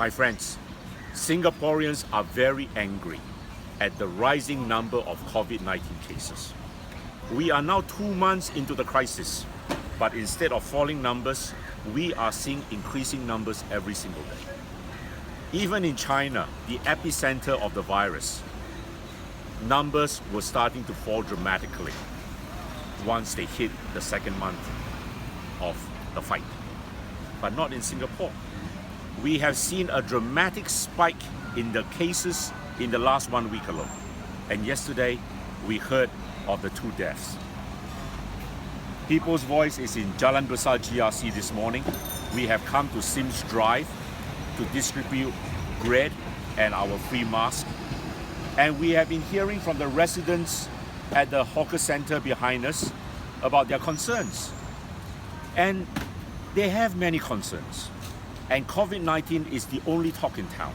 My friends, Singaporeans are very angry at the rising number of COVID-19 cases. We are now 2 months into the crisis, but instead of falling numbers, we are seeing increasing numbers every single day. Even in China, the epicenter of the virus, numbers were starting to fall dramatically once they hit the second month of the fight. But not in Singapore. We have seen a dramatic spike in the cases in the last 1 week alone. And yesterday, we heard of the 2 deaths. People's Voice is in Jalan Besar GRC this morning. We have come to Sims Drive to distribute bread and our free mask. And we have been hearing from the residents at the hawker center behind us about their concerns. And they have many concerns. And COVID-19 is the only talk in town.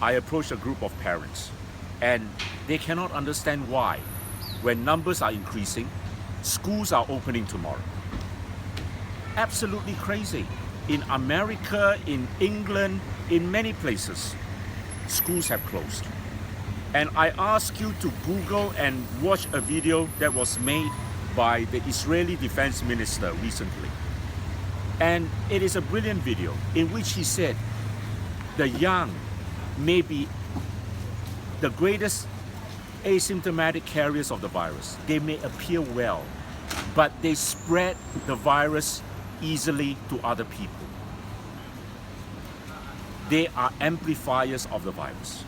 I approached a group of parents, and they cannot understand why, when numbers are increasing, schools are opening tomorrow. Absolutely crazy. In America, in England, in many places, schools have closed. And I ask you to Google and watch a video that was made by the Israeli Defense Minister recently. And it is a brilliant video in which he said the young may be the greatest asymptomatic carriers of the virus. They may appear well, but they spread the virus easily to other people. They are amplifiers of the virus.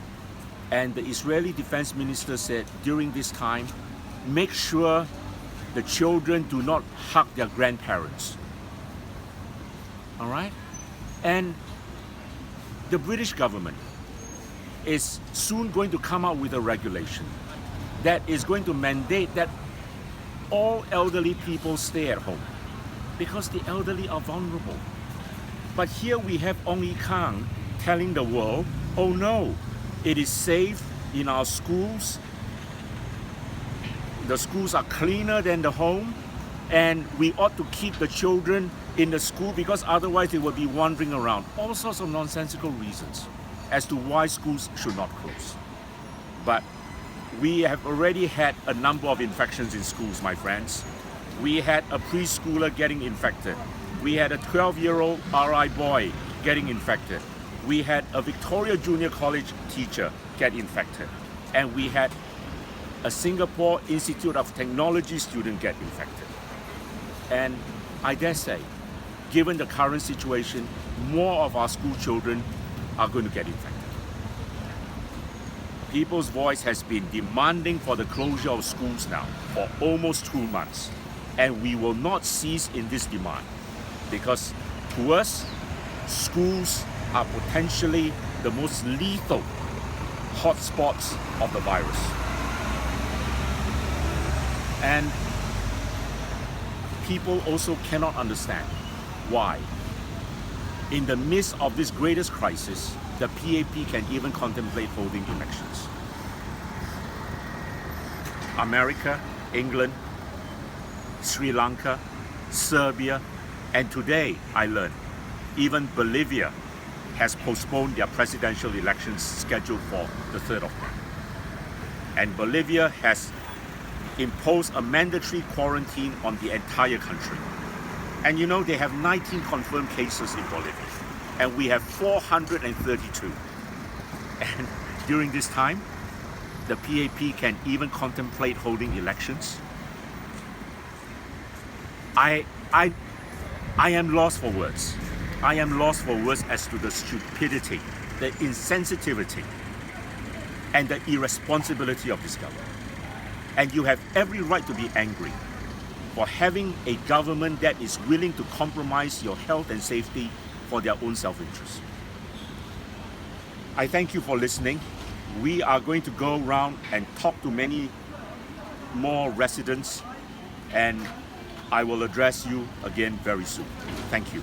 And the Israeli Defense Minister said during this time, make sure the children do not hug their grandparents. All right? And the British government is soon going to come out with a regulation that is going to mandate that all elderly people stay at home because the elderly are vulnerable. But here we have Ong Yi Kang telling the world, oh no, it is safe in our schools. The schools are cleaner than the home, and we ought to keep the children in the school because otherwise they will be wandering around. All sorts of nonsensical reasons as to why schools should not close. But we have already had a number of infections in schools, my friends. We had a preschooler getting infected. We had a 12-year-old RI boy getting infected. We had a Victoria Junior College teacher get infected. And we had a Singapore Institute of Technology student get infected. And I dare say, given the current situation, more of our school children are going to get infected. People's Voice has been demanding for the closure of schools now for almost 2 months. And we will not cease in this demand because to us, schools are potentially the most lethal hotspots of the virus. And people also cannot understand why, in the midst of this greatest crisis, the PAP can even contemplate holding elections. America, England, Sri Lanka, Serbia, and today I learned even Bolivia has postponed their presidential elections scheduled for the 3rd of May. And Bolivia has imposed a mandatory quarantine on the entire country. And you know, they have 19 confirmed cases in Bolivia, and we have 432. And during this time, the PAP can even contemplate holding elections. I am lost for words. I am lost for words as to the stupidity, the insensitivity, and the irresponsibility of this government. And you have every right to be angry for having a government that is willing to compromise your health and safety for their own self-interest. I thank you for listening. We are going to go around and talk to many more residents, and I will address you again very soon. Thank you.